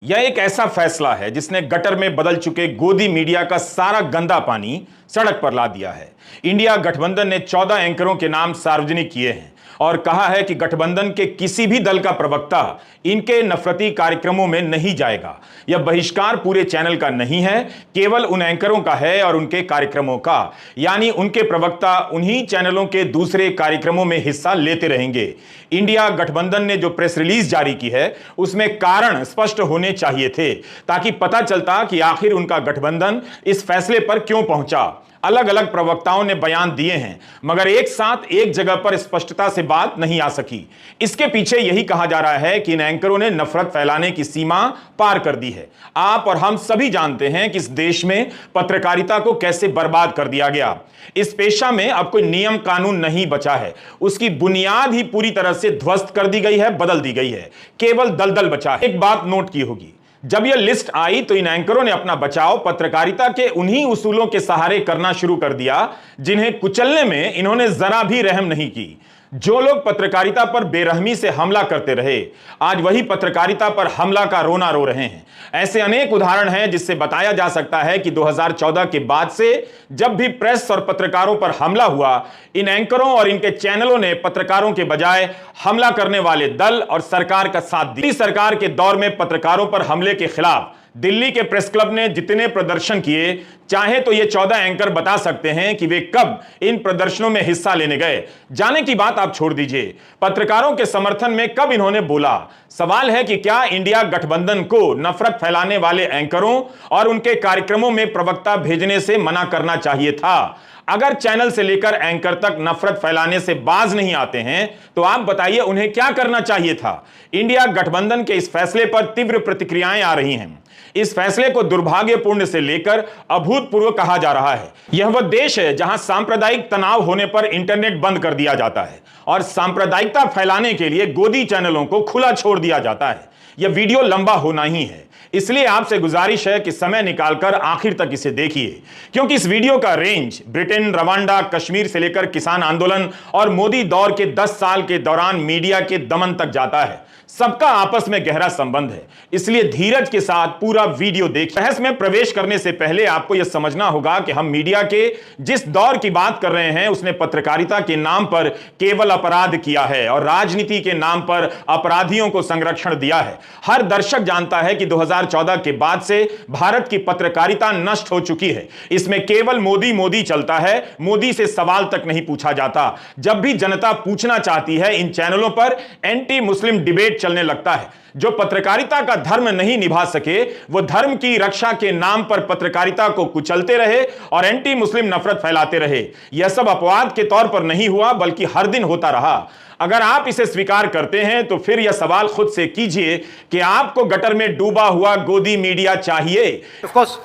यह एक ऐसा फैसला है जिसने गटर में बदल चुके गोदी मीडिया का सारा गंदा पानी सड़क पर ला दिया है। इंडिया गठबंधन ने 14 एंकरों के नाम सार्वजनिक किए हैं और कहा है कि गठबंधन के किसी भी दल का प्रवक्ता इनके नफरती कार्यक्रमों में नहीं जाएगा। यह बहिष्कार पूरे चैनल का नहीं है, केवल उन एंकरों का है और उनके कार्यक्रमों का, यानी उनके प्रवक्ता उन्हीं चैनलों के दूसरे कार्यक्रमों में हिस्सा लेते रहेंगे। इंडिया गठबंधन ने जो प्रेस रिलीज जारी की है उसमें कारण स्पष्ट होने चाहिए थे ताकि पता चलता कि आखिर उनका गठबंधन इस फैसले पर क्यों पहुंचा। अलग अलग प्रवक्ताओं ने बयान दिए हैं मगर एक साथ एक जगह पर स्पष्टता से बात नहीं आ सकी। इसके पीछे यही कहा जा रहा है कि इन एंकरों ने नफरत फैलाने की सीमा पार कर दी है। आप और हम सभी जानते हैं कि इस देश में पत्रकारिता को कैसे बर्बाद कर दिया गया। इस पेशा में अब कोई नियम कानून नहीं बचा है, उसकी बुनियाद ही पूरी तरह से ध्वस्त कर दी गई है, बदल दी गई है, केवल दलदल बचा है। एक बात नोट की होगी, जब यह लिस्ट आई तो इन एंकरों ने अपना बचाव पत्रकारिता के उन्हीं उसूलों के सहारे करना शुरू कर दिया जिन्हें कुचलने में इन्होंने जरा भी रहम नहीं की। जो लोग पत्रकारिता पर बेरहमी से हमला करते रहे आज वही पत्रकारिता पर हमला का रोना रो रहे हैं। ऐसे अनेक उदाहरण हैं जिससे बताया जा सकता है कि 2014 के बाद से जब भी प्रेस और पत्रकारों पर हमला हुआ, इन एंकरों और इनके चैनलों ने पत्रकारों के बजाय हमला करने वाले दल और सरकार का साथ दिया। सरकार के दौर में पत्रकारों पर हमले के खिलाफ दिल्ली के प्रेस क्लब ने जितने प्रदर्शन किए, चाहे तो ये 14 एंकर बता सकते हैं कि वे कब इन प्रदर्शनों में हिस्सा लेने गए। जाने की बात आप छोड़ दीजिए, पत्रकारों के समर्थन में कब इन्होंने बोला। सवाल है कि क्या इंडिया गठबंधन को नफरत फैलाने वाले एंकरों और उनके कार्यक्रमों में प्रवक्ता भेजने से मना करना चाहिए था। अगर चैनल से लेकर एंकर तक नफरत फैलाने से बाज नहीं आते हैं तो आप बताइए उन्हें क्या करना चाहिए था। इंडिया गठबंधन के इस फैसले पर तीव्र प्रतिक्रियाएं आ रही हैं। इस फैसले को दुर्भाग्यपूर्ण से लेकर अभूतपूर्व कहा जा रहा है। यह वह देश है जहां सांप्रदायिक तनाव होने पर इंटरनेट बंद कर दिया जाता है और सांप्रदायिकता फैलाने के लिए गोदी चैनलों को खुला छोड़ दिया जाता है। यह वीडियो लंबा होना ही है, इसलिए आपसे गुजारिश है कि समय निकालकर आखिर तक इसे देखिए, क्योंकि इस वीडियो का रेंज ब्रिटेन, रवांडा, कश्मीर से लेकर किसान आंदोलन और मोदी दौर के 10 साल के दौरान मीडिया के दमन तक जाता है। सबका आपस में गहरा संबंध है, इसलिए धीरज के साथ पूरा वीडियो देखिए। बहस में प्रवेश करने से पहले आपको यह समझना होगा कि हम मीडिया के जिस दौर की बात कर रहे हैं उसने पत्रकारिता के नाम पर केवल अपराध किया है और राजनीति के नाम पर अपराधियों को संरक्षण दिया है। हर दर्शक जानता है कि 2014 के बाद से भारत की पत्रकारिता नष्ट हो चुकी है। इसमें केवल मोदी मोदी चलता है, मोदी से सवाल तक नहीं पूछा जाता। जब भी जनता पूछना चाहती है, इन चैनलों पर एंटी मुस्लिम डिबेट चलने लगता है। जो पत्रकारिता का धर्म नहीं निभा सके वो धर्म की रक्षा के नाम पर पत्रकारिता को कुचलते रहे और एंटी मुस्लिम नफरत फैलाते रहे। यह सब अपवाद के तौर पर नहीं हुआ बल्कि हर दिन होता रहा। अगर आप इसे स्वीकार करते हैं तो फिर यह सवाल खुद से कीजिए कि आपको गटर में डूबा हुआ गोदी मीडिया चाहिए। Of course,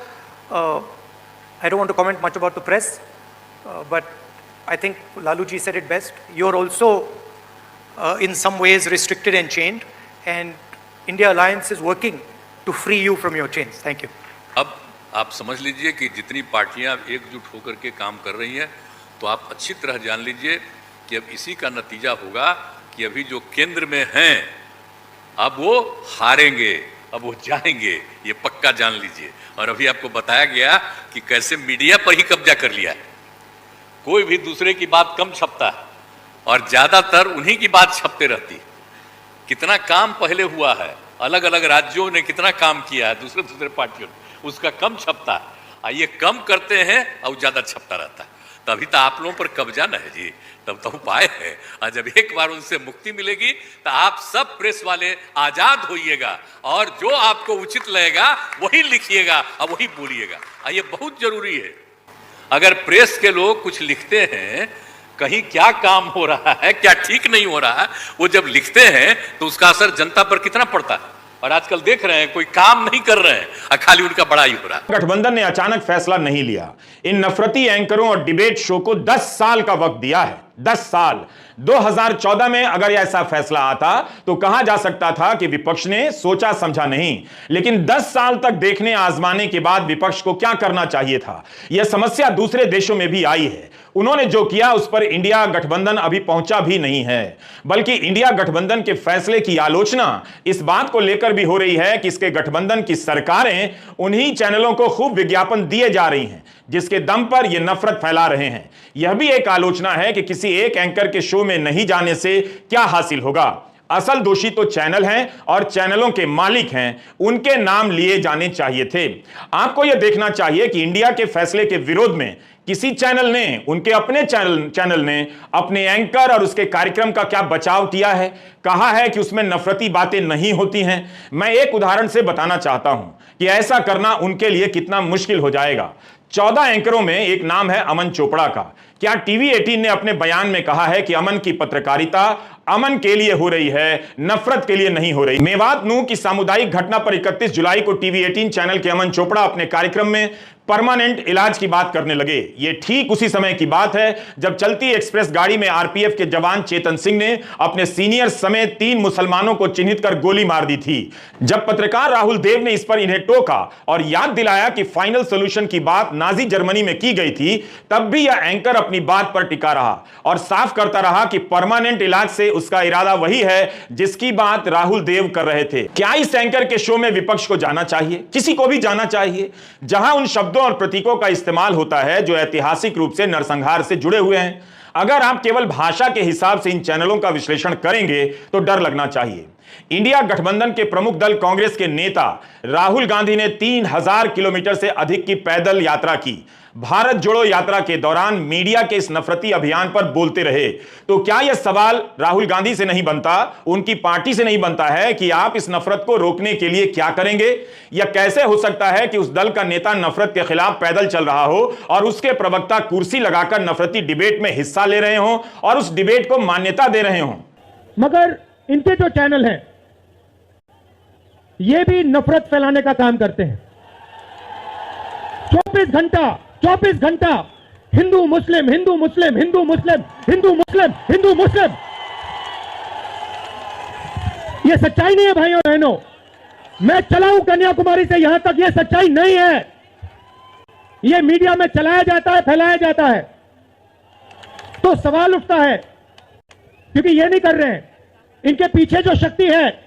I don't want to comment much about the press, but I think Lalu ji said it best. You're also in some ways restricted and chained, and India Alliance is working to free you from your chains. Thank you. अब आप समझ लीजिए कि जितनी पार्टियां एकजुट होकर के काम कर रही हैं, तो आप अच्छी तरह जान लीजिए कि अब इसी का नतीजा होगा कि अभी जो केंद्र में हैं अब वो हारेंगे, अब वो जाएंगे, ये पक्का जान लीजिए। और अभी आपको बताया गया कि कैसे मीडिया पर ही कब्जा कर लिया है। कोई भी दूसरे की बात कम छपता है और ज्यादातर उन्हीं की बात छपते रहती है। कितना काम पहले हुआ है, अलग अलग राज्यों ने कितना काम किया है, दूसरे दूसरे पार्टियों ने, उसका कम छपता है। ये कम करते हैं और ज्यादा छपता रहता है। तभी तो आप लोगों पर कब्जा न है जी, तब तो उपाय है। और जब एक बार उनसे मुक्ति मिलेगी तो आप सब प्रेस वाले आजाद होइएगा और जो आपको उचित लगेगा वही लिखिएगा और वही बोलिएगा। ये बहुत जरूरी है। अगर प्रेस के लोग कुछ लिखते हैं, कहीं क्या काम हो रहा है, क्या ठीक नहीं हो रहा है, वो जब लिखते हैं तो उसका असर जनता पर कितना पड़ता है। और आजकल देख रहे हैं कोई काम नहीं कर रहे हैं, खाली उनका बड़ाई हो रहा है। गठबंधन ने अचानक फैसला नहीं लिया। इन नफरती एंकरों और डिबेट शो को 10 साल का वक्त दिया है। 10 साल 2014 में अगर ऐसा फैसला आता तो कहा जा सकता था कि विपक्ष ने सोचा समझा नहीं, लेकिन 10 साल तक देखने आजमाने के बाद विपक्ष को क्या करना चाहिए था। यह समस्या दूसरे देशों में भी आई है। उन्होंने जो किया उस पर इंडिया गठबंधन अभी पहुंचा भी नहीं है, बल्कि इंडिया गठबंधन के फैसले की आलोचना इस बात को लेकर भी हो रही है कि इसके गठबंधन की सरकारें उन्हीं चैनलों को खूब विज्ञापन दिए जा रही हैं जिसके दम पर ये नफरत फैला रहे हैं। यह भी एक आलोचना है कि किसी एक एंकर के शो में नहीं जाने से क्या हासिल होगा। असल दोषी तो चैनल हैं और चैनलों के मालिक हैं, उनके नाम लिए जाने चाहिए थे। आपको यह देखना चाहिए कि इंडिया के फैसले के विरोध में किसी चैनल ने, उनके अपने चैनल ने अपने एंकर और उसके कार्यक्रम का क्या बचाव किया है। कहा है कि उसमें नफरती बातें नहीं होती हैं। मैं एक उदाहरण से बताना चाहता हूं कि ऐसा करना उनके लिए कितना मुश्किल हो जाएगा। 14 एंकरों में एक नाम है अमन चोपड़ा का। क्या टीवी 18 ने अपने बयान में कहा है कि अमन की पत्रकारिता अमन के लिए हो रही है, नफरत के लिए नहीं हो रही। मेवात नूह की सामुदायिक घटना पर 31 जुलाई को टीवी 18 चैनल के अमन चोपड़ा अपने कार्यक्रम में परमानेंट इलाज की बात करने लगे। यह ठीक उसी समय की बात है जब चलती एक्सप्रेस गाड़ी में आरपीएफ के जवान चेतन सिंह ने अपने सीनियर समेत 3 मुसलमानों को चिन्हित कर गोली मार दी थी। जब पत्रकार राहुल देव ने इस पर इन्हें टोका और याद दिलाया कि फाइनल सोल्यूशन की बात नाजी जर्मनी में की गई थी, तब भी यह एंकर अपनी बात पर टिका रहा और साफ करता रहा कि परमानेंट इलाज से उसका इरादा वही है जिसकी बात राहुल देव कर रहे थे। क्या इस एंकर के शो में विपक्ष को जाना चाहिए? किसी को भी जाना चाहिए जहां उन शब्दों और प्रतीकों का इस्तेमाल होता है जो ऐतिहासिक रूप से नरसंहार से जुड़े हुए हैं। अगर आप केवल भाषा के हिसाब से इन चैनलों का विश्लेषण करेंगे तो डर लगना चाहिए। इंडिया गठबंधन के प्रमुख दल कांग्रेस के नेता राहुल गांधी ने 3000 किलोमीटर से अधिक की पैदल यात्रा की। भारत जोड़ो यात्रा के दौरान मीडिया के इस नफरती अभियान पर बोलते रहे। तो क्या यह सवाल राहुल गांधी से नहीं बनता, उनकी पार्टी से नहीं बनता है कि आप इस नफरत को रोकने के लिए क्या करेंगे? यह कैसे हो सकता है कि उस दल का नेता नफरत के खिलाफ पैदल चल रहा हो और उसके प्रवक्ता कुर्सी लगाकर नफरती डिबेट में हिस्सा ले रहे हों और उस डिबेट को मान्यता दे रहे हों? मगर इनके जो चैनल हैं ये भी नफरत फैलाने का काम करते हैं। 24 घंटा हिंदू मुस्लिम, हिंदू मुस्लिम, हिंदू मुस्लिम, हिंदू मुस्लिम, हिंदू मुस्लिम। यह सच्चाई नहीं है भाइयों बहनों। मैं चला हूं कन्याकुमारी से यहां तक, यह सच्चाई नहीं है। यह मीडिया में चलाया जाता है, फैलाया जाता है। तो सवाल उठता है, क्योंकि ये नहीं कर रहे हैं, इनके पीछे जो शक्ति है,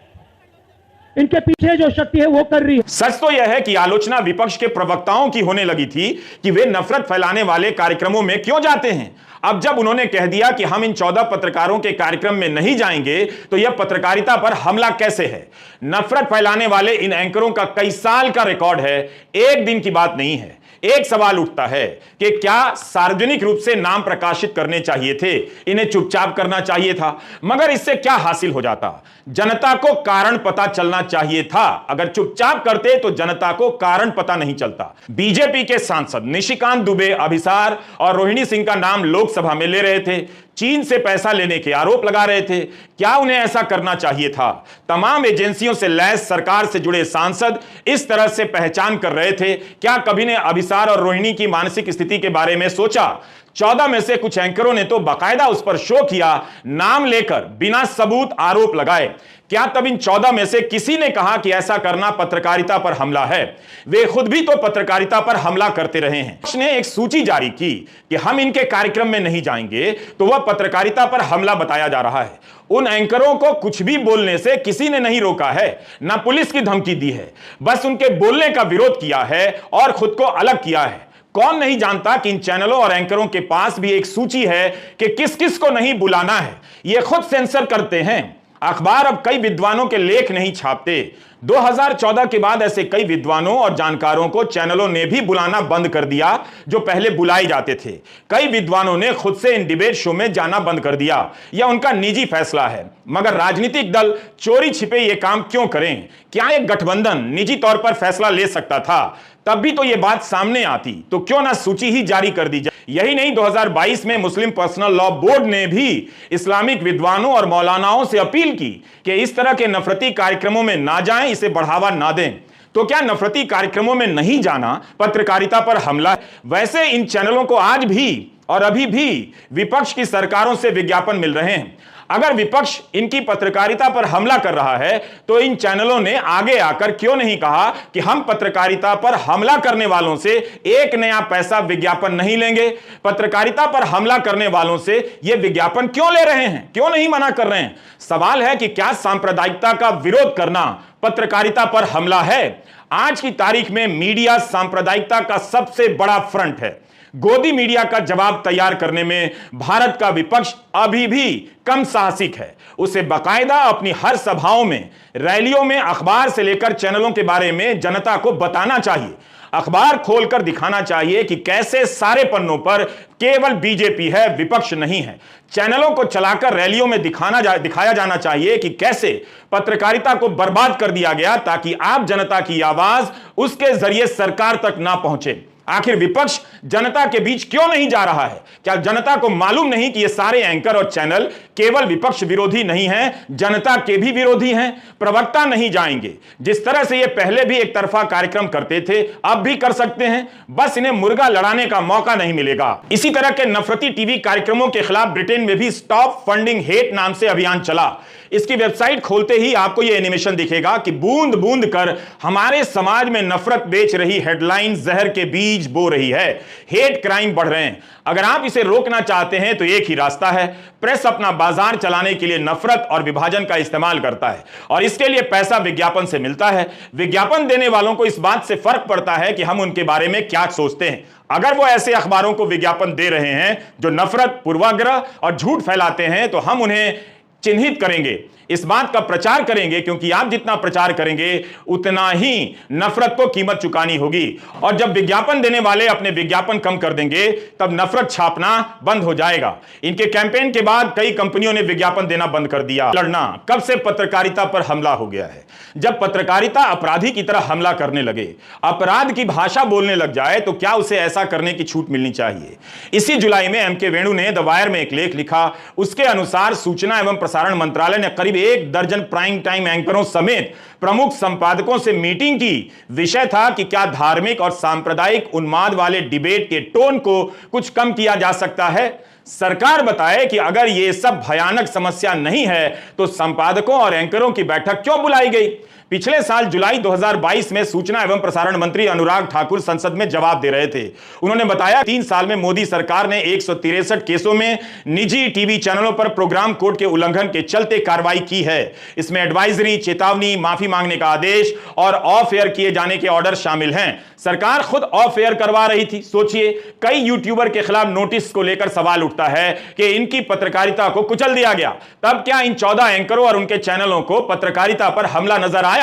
इनके पीछे जो शक्ति है वो कर रही है। सच तो यह है कि आलोचना विपक्ष के प्रवक्ताओं की होने लगी थी कि वे नफरत फैलाने वाले कार्यक्रमों में क्यों जाते हैं। अब जब उन्होंने कह दिया कि हम इन 14 पत्रकारों के कार्यक्रम में नहीं जाएंगे तो यह पत्रकारिता पर हमला कैसे है? नफरत फैलाने वाले इन एंकरों का कई साल का रिकॉर्ड है, एक दिन की बात नहीं है। एक सवाल उठता है कि क्या सार्वजनिक रूप से नाम प्रकाशित करने चाहिए थे, इन्हें चुपचाप करना चाहिए था? मगर इससे क्या हासिल हो जाता? जनता को कारण पता चलना चाहिए था। अगर चुपचाप करते तो जनता को कारण पता नहीं चलता। बीजेपी के सांसद निशिकांत दुबे, अभिसार और रोहिणी सिंह का नाम लोकसभा में ले रहे थे, चीन से पैसा लेने के आरोप लगा रहे थे। क्या उन्हें ऐसा करना चाहिए था? तमाम एजेंसियों से लैस सरकार से जुड़े सांसद इस तरह से पहचान कर रहे थे। क्या कभी ने अभिसार और रोहिणी की मानसिक स्थिति के बारे में सोचा? 14 में से कुछ एंकरों ने तो बाकायदा उस पर शो किया, नाम लेकर बिना सबूत आरोप लगाए। क्या तब इन 14 में से किसी ने कहा कि ऐसा करना पत्रकारिता पर हमला है? वे खुद भी तो पत्रकारिता पर हमला करते रहे हैं। उसने एक सूची जारी की कि हम इनके कार्यक्रम में नहीं जाएंगे, तो वह पत्रकारिता पर हमला बताया जा रहा है। उन एंकरों को कुछ भी बोलने से किसी ने नहीं रोका है, ना पुलिस की धमकी दी है, बस उनके बोलने का विरोध किया है और खुद को अलग किया है। कौन नहीं जानता कि इन चैनलों और एंकरों के पास भी एक सूची है कि किस किस को नहीं बुलाना है। ये खुद सेंसर करते हैं। अखबार अब कई विद्वानों के लेख नहीं छापते। 2014 के बाद ऐसे कई विद्वानों और जानकारों को चैनलों ने भी बुलाना बंद कर दिया जो पहले बुलाए जाते थे। कई विद्वानों ने खुद से इन डिबेट शो में जाना बंद कर दिया। यह उनका निजी फैसला है, मगर राजनीतिक दल चोरी छिपे ये काम क्यों करें? क्या एक गठबंधन निजी तौर पर फैसला ले सकता था? तब भी तो यह बात सामने आती, तो क्यों ना सूची ही जारी कर दी जाए। यही नहीं, 2022 में मुस्लिम पर्सनल लॉ बोर्ड ने भी इस्लामिक विद्वानों और मौलानाओं से अपील की कि इस तरह के नफरती कार्यक्रमों में ना जाएं, इसे बढ़ावा ना दें। तो क्या नफरती कार्यक्रमों में नहीं जाना पत्रकारिता पर हमला है? वैसे इन चैनलों को आज भी और अभी भी विपक्ष की सरकारों से विज्ञापन मिल रहे हैं। अगर विपक्ष इनकी पत्रकारिता पर हमला कर रहा है तो इन चैनलों ने आगे आकर क्यों नहीं कहा कि हम पत्रकारिता पर हमला करने वालों से एक नया पैसा विज्ञापन नहीं लेंगे। पत्रकारिता पर हमला करने वालों से ये विज्ञापन क्यों ले रहे हैं, क्यों नहीं मना कर रहे हैं? सवाल है कि क्या सांप्रदायिकता का विरोध करना पत्रकारिता पर हमला है? आज की तारीख में मीडिया सांप्रदायिकता का सबसे बड़ा फ्रंट है। गोदी मीडिया का जवाब तैयार करने में भारत का विपक्ष अभी भी कम साहसिक है। उसे बाकायदा अपनी हर सभाओं में, रैलियों में अखबार से लेकर चैनलों के बारे में जनता को बताना चाहिए। अखबार खोलकर दिखाना चाहिए कि कैसे सारे पन्नों पर केवल बीजेपी है, विपक्ष नहीं है। चैनलों को चलाकर रैलियों में दिखाया जाना चाहिए कि कैसे पत्रकारिता को बर्बाद कर दिया गया ताकि आम जनता की आवाज उसके जरिए सरकार तक ना पहुंचे। आखिर विपक्ष जनता के बीच क्यों नहीं जा रहा है? क्या जनता को मालूम नहीं कि ये सारे एंकर और चैनल केवल विपक्ष विरोधी नहीं हैं, जनता के भी विरोधी हैं? प्रवक्ता नहीं जाएंगे। जिस तरह से ये पहले भी एक तरफा कार्यक्रम करते थे, अब भी कर सकते हैं, बस इन्हें मुर्गा लड़ाने का मौका नहीं मिलेगा। इसी तरह के नफरती टीवी कार्यक्रमों के खिलाफ ब्रिटेन में भी स्टॉप फंडिंग हेट नाम से अभियान चला। इसकी वेबसाइट खोलते ही आपको यह एनिमेशन दिखेगा कि बूंद बूंद कर हमारे समाज में नफरत बेच रही हेडलाइन जहर के बीज बो रही है। हेट क्राइम बढ़ रहे हैं। अगर आप इसे रोकना चाहते हैं तो एक ही रास्ता है, प्रेस अपना बाजार चलाने के लिए नफरत और विभाजन का इस्तेमाल करता है और इसके लिए पैसा विज्ञापन से मिलता है। विज्ञापन देने वालों को इस बात से फर्क पड़ता है कि हम उनके बारे में क्या सोचते हैं। अगर वो ऐसे अखबारों को विज्ञापन दे रहे हैं जो नफरत, पूर्वाग्रह और झूठ फैलाते हैं तो हम उन्हें चिन्हित करेंगे, इस बात का प्रचार करेंगे, क्योंकि आप जितना प्रचार करेंगे उतना ही नफरत को कीमत चुकानी होगी। और जब विज्ञापन देने वाले अपने विज्ञापन कम कर देंगे तब नफरत छापना बंद हो जाएगा। इनके कैंपेन के बाद कई कंपनियों ने विज्ञापन देना बंद कर दिया। लड़ना कब से पत्रकारिता पर हमला हो गया है? जब पत्रकारिता अपराधी की तरह हमला करने लगे, अपराध की भाषा बोलने लग जाए तो क्या उसे ऐसा करने की छूट मिलनी चाहिए? इसी जुलाई में एमके वेणु ने द वायर में एक लेख लिखा। उसके अनुसार सूचना एवं प्रसारण मंत्रालय ने करीब 1 दर्जन प्राइम टाइम एंकरों समेत प्रमुख संपादकों से मीटिंग की। विषय था कि क्या धार्मिक और सांप्रदायिक उन्माद वाले डिबेट के टोन को कुछ कम किया जा सकता है। सरकार बताए कि अगर यह सब भयानक समस्या नहीं है तो संपादकों और एंकरों की बैठक क्यों बुलाई गई? पिछले साल जुलाई 2022 में सूचना एवं प्रसारण मंत्री अनुराग ठाकुर संसद में जवाब दे रहे थे। उन्होंने बताया 3 साल में मोदी सरकार ने 163 केसों में निजी टीवी चैनलों पर प्रोग्राम कोड के उल्लंघन के चलते कार्रवाई की है। इसमें एडवाइजरी, चेतावनी, माफी मांगने का आदेश और ऑफ एयर किए जाने के ऑर्डर शामिल हैं। सरकार खुद ऑफ एयर करवा रही थी। सोचिए, कई यूट्यूबर के खिलाफ नोटिस को लेकर सवाल उठता है कि इनकी पत्रकारिता को कुचल दिया गया। तब क्या इन 14 एंकरों और उनके चैनलों को पत्रकारिता पर हमला नजर आया?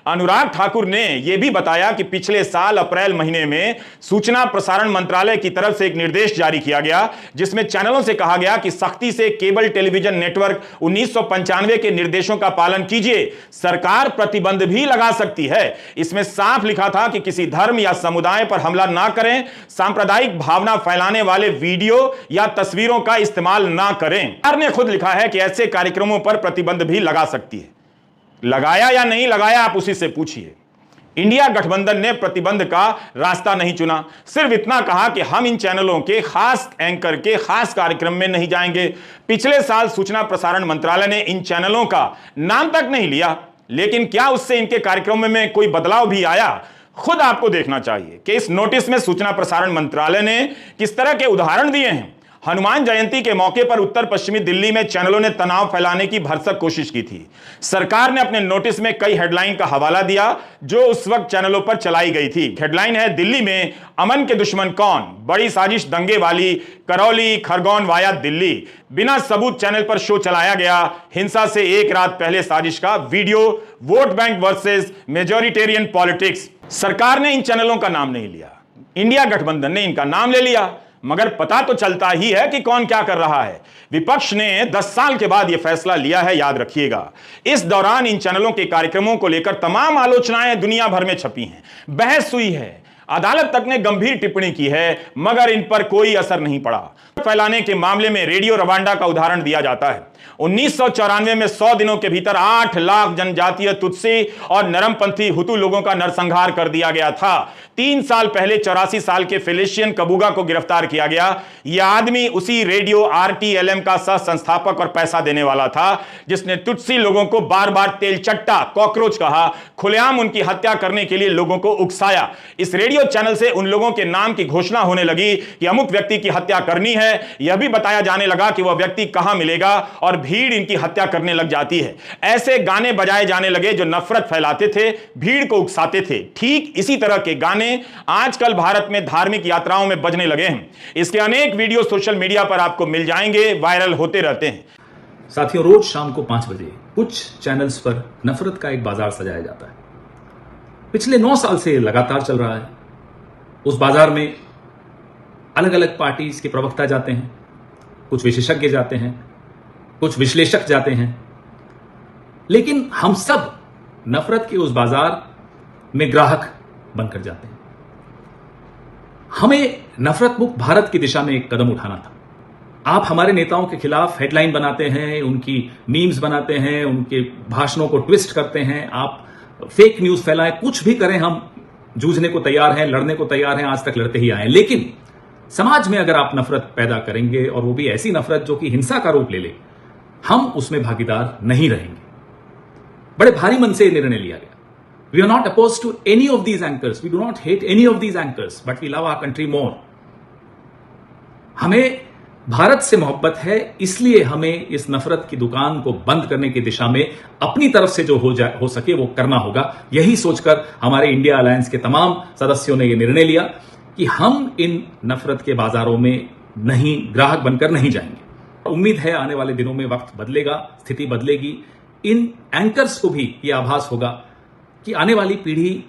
अनुराग ठाकुर ने यह भी बताया कि पिछले साल अप्रैल महीने में सूचना प्रसारण मंत्रालय की तरफ से एक निर्देश जारी किया गया जिसमें चैनलों से कहा गया कि सख्ती से केबल टेलीविजन नेटवर्क 1995 के निर्देशों का पालन कीजिए। सरकार प्रतिबंध भी लगा सकती है। इसमें साफ लिखा था कि किसी धर्म या समुदाय पर हमला ना करें, सांप्रदायिक भावना फैलाने वाले वीडियो या तस्वीरों का इस्तेमाल ना करें। सरकार ने खुद लिखा है कि ऐसे कार्यक्रमों पर प्रतिबंध भी लगा सकती है। लगाया या नहीं लगाया, आप उसी से पूछिए। इंडिया गठबंधन ने प्रतिबंध का रास्ता नहीं चुना, सिर्फ इतना कहा कि हम इन चैनलों के खास एंकर के खास कार्यक्रम में नहीं जाएंगे। पिछले साल सूचना प्रसारण मंत्रालय ने इन चैनलों का नाम तक नहीं लिया, लेकिन क्या उससे इनके कार्यक्रमों में कोई बदलाव भी आया? खुद आपको देखना चाहिए कि इस नोटिस में सूचना प्रसारण मंत्रालय ने किस तरह के उदाहरण दिए हैं। हनुमान जयंती के मौके पर उत्तर पश्चिमी दिल्ली में चैनलों ने तनाव फैलाने की भरसक कोशिश की थी। सरकार ने अपने नोटिस में कई हेडलाइन का हवाला दिया जो उस वक्त चैनलों पर चलाई गई थी। हेडलाइन है, दिल्ली में अमन के दुश्मन कौन, बड़ी साजिश दंगे वाली, करौली खरगोन वाया दिल्ली। बिना सबूत चैनल पर शो चलाया गया। हिंसा से एक रात पहले साजिश का video, vote bank versus majoritarian politics. सरकार ने इन चैनलों का नाम नहीं लिया, इंडिया गठबंधन ने इनका नाम ले लिया, मगर पता तो चलता ही है कि कौन क्या कर रहा है। विपक्ष ने 10 साल के बाद यह फैसला लिया है, याद रखिएगा। इस दौरान इन चैनलों के कार्यक्रमों को लेकर तमाम आलोचनाएं दुनिया भर में छपी हैं, बहस हुई है, अदालत तक ने गंभीर टिप्पणी की है, मगर इन पर कोई असर नहीं पड़ा। फैलाने के मामले में रेडियो रवांडा का उदाहरण दिया जाता है। 1994 में 100 दिनों के भीतर 8 लाख जनजातीय तुत्सी और नरमपंथी हुतू लोगों का नरसंहार कर दिया गया था। 3 साल पहले 84 साल के फेलिशियन कबूगा को गिरफ्तार किया गया। यह आदमी उसी रेडियो RTLM का सह संस्थापक और पैसा देने वाला था जिसने तुत्सी लोगों को बार बार तेलचट्टा कॉकरोच कहा, खुलेआम उनकी हत्या करने के लिए लोगों को उकसाया। इस रेडियो चैनल से उन लोगों के नाम की घोषणा होने लगी कि अमुक व्यक्ति की हत्या करनी है। यह भी बताया जाने लगा कि वह व्यक्ति कहां मिलेगा और भीड़ इनकी हत्या करने लग जाती है। ऐसे गाने बजाए जाने लगे जो नफरत फैलाते थे, भीड़ को उकसाते थे। ठीक इसी तरह के गाने आजकल भारत में धार्मिक यात्राओं में बजने लगे हैं। इसके अनेक वीडियो सोशल मीडिया पर आपको मिल जाएंगे, वायरल होते रहते हैं। साथियों, रोज शाम को 5 बजे कुछ चैनल्स पर नफरत का एक बाजार सजाया जाता है। पिछले 9 साल से लगातार चल रहा है। उस बाजार में अलग अलग पार्टीज के प्रवक्ता जाते हैं, कुछ विशेषज्ञ जाते हैं, कुछ विश्लेषक जाते हैं, लेकिन हम सब नफरत के उस बाजार में ग्राहक बनकर जाते हैं। हमें नफरत मुक्त भारत की दिशा में एक कदम उठाना था। आप हमारे नेताओं के खिलाफ हेडलाइन बनाते हैं, उनकी मीम्स बनाते हैं, उनके भाषणों को ट्विस्ट करते हैं, आप फेक न्यूज फैलाएं, कुछ भी करें, हम जूझने को तैयार हैं, लड़ने को तैयार हैं, आज तक लड़ते ही आए। लेकिन समाज में अगर आप नफरत पैदा करेंगे और वो भी ऐसी नफरत जो कि हिंसा का रूप ले ले, हम उसमें भागीदार नहीं रहेंगे। बड़े भारी मन से निर्णय लिया गया। We are not opposed to any of these anchors. We do not hate any of these anchors, but we love our country more. हमें भारत से मोहब्बत है, इसलिए हमें इस नफरत की दुकान को बंद करने की दिशा में अपनी तरफ से जो हो सके वो करना होगा। यही सोचकर हमारे इंडिया अलायंस के तमाम सदस्यों ने यह निर्णय लिया कि हम इन नफरत के बाजारों में नहीं, ग्राहक बनकर नहीं जाएंगे। उम्मीद है आने वाले दिनों में वक्त बदलेगा, स्थिति बदलेगी। इन एंकर्स को भी यह आभास होगा कि आने वाली पीढ़ी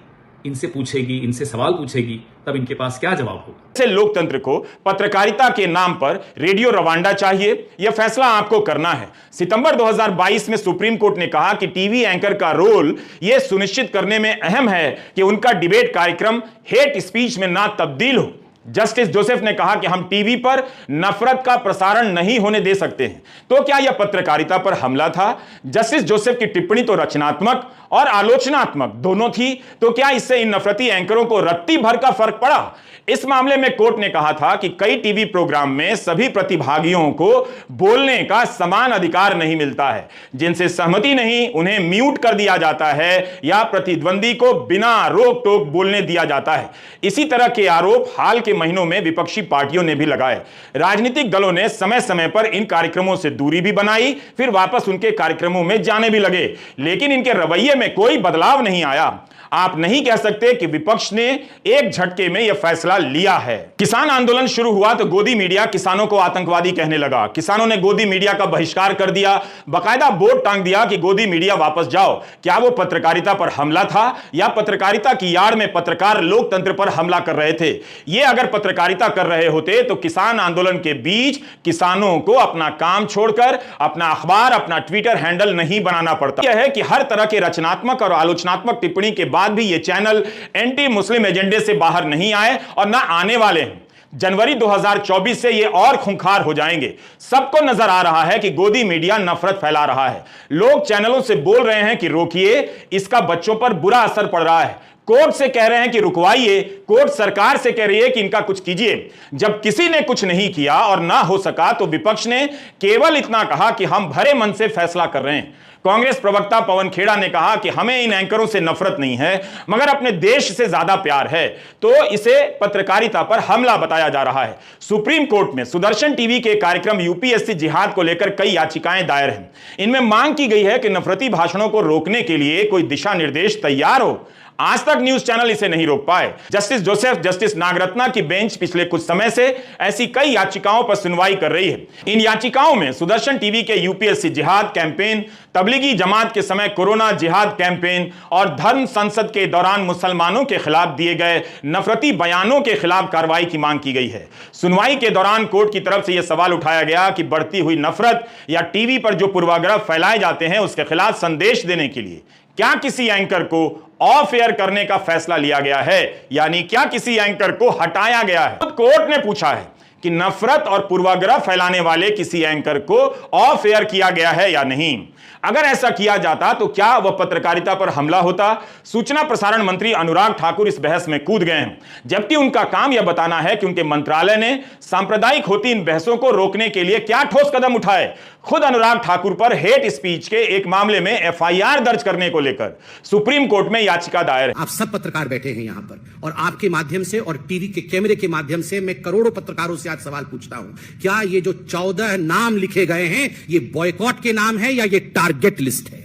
इनसे पूछेगी, इनसे सवाल पूछेगी, तब इनके पास क्या जवाब होगा। से लोकतंत्र को पत्रकारिता के नाम पर रेडियो रवांडा चाहिए, यह फैसला आपको करना है। सितंबर 2022 में सुप्रीम कोर्ट ने कहा कि टीवी एंकर का रोल यह सुनिश्चित करने में अहम है कि उनका डिबेट कार्यक्रम हेट स्पीच में ना तब्दील हो। जस्टिस जोसेफ ने कहा कि हम टीवी पर नफरत का प्रसारण नहीं होने दे सकते हैं। तो क्या यह पत्रकारिता पर हमला था? जस्टिस जोसेफ की टिप्पणी तो रचनात्मक और आलोचनात्मक दोनों थी। तो क्या इससे इन नफरती एंकरों को रत्ती भर का फर्क पड़ा? इस मामले में कोर्ट ने कहा था कि कई टीवी प्रोग्राम में सभी प्रतिभागियों को बोलने का समान अधिकार नहीं मिलता है। जिनसे सहमति नहीं उन्हें म्यूट कर दिया जाता है या प्रतिद्वंदी को बिना रोक टोक बोलने दिया जाता है। इसी तरह के आरोप हाल के महीनों में विपक्षी पार्टियों ने भी लगाए। राजनीतिक दलों ने समय समय पर इन कार्यक्रमों से दूरी भी बनाई, फिर वापस उनके कार्यक्रमों में जाने भी लगे, लेकिन इनके रवैये में कोई बदलाव नहीं आया। आप नहीं कह सकते कि विपक्ष ने एक झटके में यह फैसला लिया है। किसान आंदोलन शुरू हुआ तो गोदी मीडिया किसानों को आतंकवादी कहने लगा। किसानों ने गोदी मीडिया का बहिष्कार कर दिया, बाकायदा बोर्ड टांग दिया कि गोदी मीडिया वापस जाओ। क्या वो पत्रकारिता पर हमला था या पत्रकारिता की यार्ड में पत्रकार लोकतंत्र पर हमला कर रहे थे? ये अगर पत्रकारिता कर रहे होते तो किसान आंदोलन के बीच किसानों को अपना काम छोड़कर अपना अखबार, अपना ट्विटर हैंडल नहीं बनाना पड़ता। यह है कि हर तरह के रचनात्मक और आलोचनात्मक टिप्पणी के बाद भी ये चैनल एंटी मुस्लिम एजेंडे से बाहर नहीं आए और ना आने वाले हैं। जनवरी 2024 से ये और खूंखार हो जाएंगे। सबको नजर आ रहा है कि गोदी मीडिया नफरत फैला रहा है। लोग चैनलों से बोल रहे हैं कि रोकिए, इसका बच्चों पर बुरा असर पड़ रहा है। कोर्ट से कह रहे हैं कि रुकवाइए, कोर्ट सरकार से कह रही है कि इनका कुछ कीजिए। जब किसी ने कुछ नहीं किया और ना हो सका तो विपक्ष ने केवल इतना कहा कि हम भरे मन से फैसला कर रहे हैं। कांग्रेस प्रवक्ता पवन खेड़ा ने कहा कि हमें इन एंकरों से नफरत नहीं है मगर अपने देश से ज्यादा प्यार है, तो इसे पत्रकारिता पर हमला बताया जा रहा है। सुप्रीम कोर्ट में सुदर्शन टीवी के कार्यक्रम यूपीएससी जिहाद को लेकर कई याचिकाएं दायर हैं। इनमें मांग की गई है कि नफरती भाषणों को रोकने के लिए कोई दिशा निर्देश तैयार हो। आज तक न्यूज चैनल इसे नहीं रोक पाए। जस्टिस जोसेफ, जस्टिस नागरत्ना की बेंच पिछले कुछ समय से ऐसी कई याचिकाओं पर सुनवाई कर रही है। इन याचिकाओं में सुदर्शन टीवी के यूपीएससी जिहाद कैंपेन, तबलीगी जमात के समय कोरोना जिहाद कैंपेन और धर्म संसद के दौरान मुसलमानों के खिलाफ दिए गए नफरती बयानों के खिलाफ कार्रवाई की मांग की गई है। सुनवाई के दौरान कोर्ट की तरफ से यह सवाल उठाया गया कि बढ़ती हुई नफरत या टीवी पर जो पूर्वाग्रह फैलाए जाते हैं उसके खिलाफ संदेश देने के लिए क्या किसी एंकर को ऑफ एयर करने का फैसला लिया गया है, यानी क्या किसी एंकर को हटाया गया है। कोर्ट ने पूछा है कि नफरत और पूर्वाग्रह फैलाने वाले किसी एंकर को ऑफ एयर किया गया है या नहीं। अगर ऐसा किया जाता तो क्या वह पत्रकारिता पर हमला होता? सूचना प्रसारण मंत्री अनुराग ठाकुर इस बहस में कूद गए हैं, जबकि उनका काम यह बताना है कि उनके मंत्रालय ने सांप्रदायिक होती इन बहसों को रोकने के लिए क्या ठोस कदम उठाए। खुद अनुराग ठाकुर पर हेट स्पीच के एक मामले में एफआईआर दर्ज करने को लेकर सुप्रीम कोर्ट में याचिका दायर है। आप सब पत्रकार बैठे हैं यहां पर, और आपके माध्यम से और टीवी के कैमरे के माध्यम से मैं करोड़ों पत्रकारों से आज सवाल पूछता हूं, क्या ये जो 14 नाम लिखे गए हैं ये बॉयकॉट के नाम है या ये टारगेट लिस्ट है?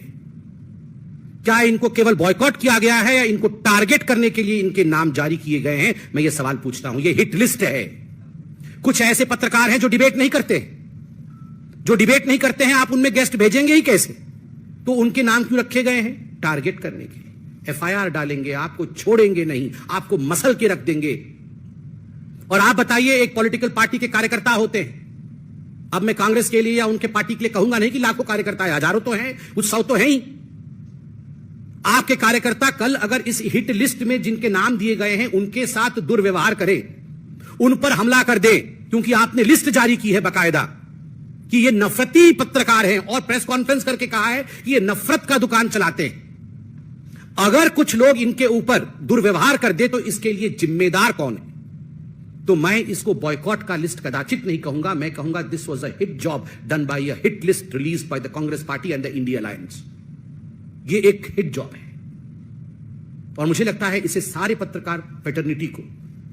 क्या इनको केवल बॉयकॉट किया गया है या इनको टारगेट करने के लिए इनके नाम जारी किए गए हैं? मैं ये सवाल पूछता हूं। ये हिट लिस्ट है। कुछ ऐसे पत्रकार हैं जो डिबेट नहीं करते हैं, आप उनमें गेस्ट भेजेंगे ही कैसे? तो उनके नाम क्यों रखे गए हैं? टारगेट करने के लिए। एफआईआर डालेंगे, आपको छोड़ेंगे नहीं, आपको मसल के रख देंगे। और आप बताइए, एक पॉलिटिकल पार्टी के कार्यकर्ता होते हैं, अब मैं कांग्रेस के लिए या उनके पार्टी के लिए कहूंगा नहीं कि लाखों कार्यकर्ता है, हजारों तो हैं, कुछ सौ तो हैं ही। आपके कार्यकर्ता कल अगर इस हिट लिस्ट में जिनके नाम दिए गए हैं उनके साथ दुर्व्यवहार करे, उन पर हमला कर दे, क्योंकि आपने लिस्ट जारी की है बकायदा कि ये नफरती पत्रकार हैं, और प्रेस कॉन्फ्रेंस करके कहा है कि ये नफरत का दुकान चलाते हैं। अगर कुछ लोग इनके ऊपर दुर्व्यवहार कर दे तो इसके लिए जिम्मेदार कौन है? तो मैं इसको बॉयकॉट का लिस्ट कदाचित नहीं कहूंगा, मैं कहूंगा this was a hit job done by a hit list released by the Congress party and the India alliance. ये एक हिट जॉब है, और मुझे लगता है इसे सारे पत्रकार फ्रेटर्निटी को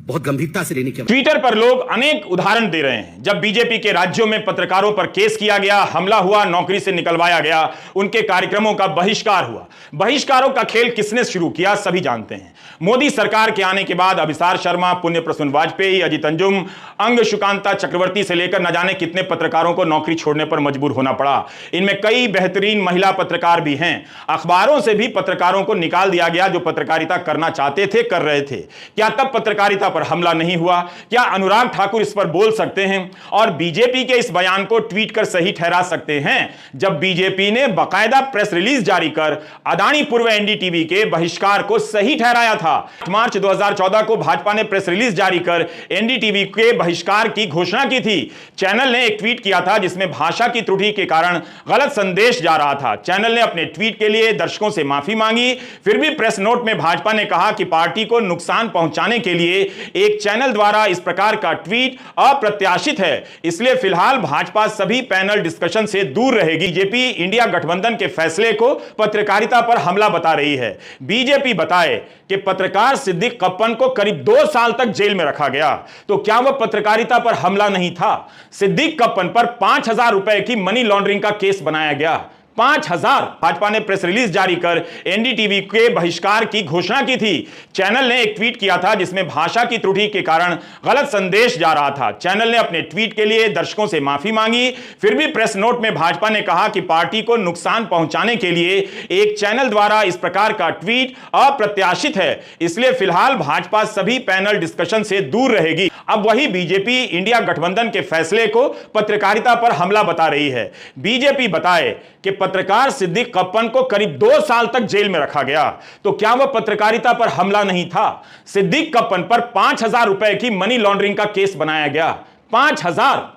बहुत गंभीरता से लेने की आवश्यकता है। ट्विटर पर लोग अनेक उदाहरण दे रहे हैं। जब बीजेपी के राज्यों में पत्रकारों पर केस किया गया, हमला हुआ, नौकरी से निकलवाया गया, उनके कार्यक्रमों का बहिष्कार हुआ। बहिष्कारों का खेल किसने शुरू किया सभी जानते हैं। मोदी सरकार के आने के बाद अभिसार शर्मा, पुण्य प्रसून वाजपेयी, अजित अंजुम, अंग सुकांता चक्रवर्ती से लेकर न जाने कितने पत्रकारों को नौकरी छोड़ने पर मजबूर होना पड़ा। इनमें कई बेहतरीन महिला पत्रकार भी हैं। अखबारों से भी पत्रकारों को निकाल दिया गया जो पत्रकारिता करना चाहते थे, कर रहे थे। क्या तब पत्रकारिता पर हमला नहीं हुआ? क्या अनुराग ठाकुर इस पर बोल सकते हैं और बीजेपी के इस बयान को ट्वीट कर सही ठहरा सकते हैं, जब बीजेपी ने बाकायदा प्रेस रिलीज जारी कर अदानी पूर्व एनडीटीवी के बहिष्कार को सही ठहराया था। मार्च 2014 को भाजपा ने प्रेस रिलीज जारी कर एनडीटीवी के बहिष्कार की घोषणा की थी। चैनल ने एक ट्वीट किया था जिसमें भाषा की त्रुटि के कारण गलत संदेश जा रहा था। चैनल ने अपने ट्वीट के लिए दर्शकों से माफी मांगी। फिर भी प्रेस नोट में भाजपा ने कहा कि पार्टी को नुकसान पहुंचाने के लिए एक चैनल द्वारा इस प्रकार का ट्वीट अप्रत्याशित है, इसलिए फिलहाल भाजपा सभी पैनल डिस्कशन से दूर रहेगी। बीजेपी इंडिया गठबंधन के फैसले को पत्रकारिता पर हमला बता रही है। बीजेपी बताए कि पत्रकार सिद्दीक कप्पन को करीब 2 साल तक जेल में रखा गया, तो क्या वह पत्रकारिता पर हमला नहीं था? सिद्दीक कप्पन पर 5,000 रुपए की मनी लॉन्ड्रिंग का केस बनाया गया। 5,000। भाजपा ने प्रेस रिलीज जारी कर एनडीटीवी के बहिष्कार की घोषणा की थी। चैनल ने एक ट्वीट किया था जिसमें भाषा की त्रुटि के कारण गलत संदेश जा रहा था। चैनल ने अपने ट्वीट के लिए दर्शकों से माफी मांगी। फिर भी प्रेस नोट में भाजपा ने कहा कि पार्टी को नुकसान पहुंचाने के लिए एक चैनल द्वारा इस प्रकार का ट्वीट अप्रत्याशित है, इसलिए फिलहाल भाजपा सभी पैनल डिस्कशन से दूर रहेगी। अब वही बीजेपी इंडिया गठबंधन के फैसले को पत्रकारिता पर हमला बता रही है। बीजेपी बताए कि पत्रकार सिद्दीक कप्पन को करीब 2 साल तक जेल में रखा गया, तो क्या वह पत्रकारिता पर हमला नहीं था? सिद्दीक कप्पन पर 5,000 रुपए की मनी लॉन्ड्रिंग का केस बनाया गया। 5,000।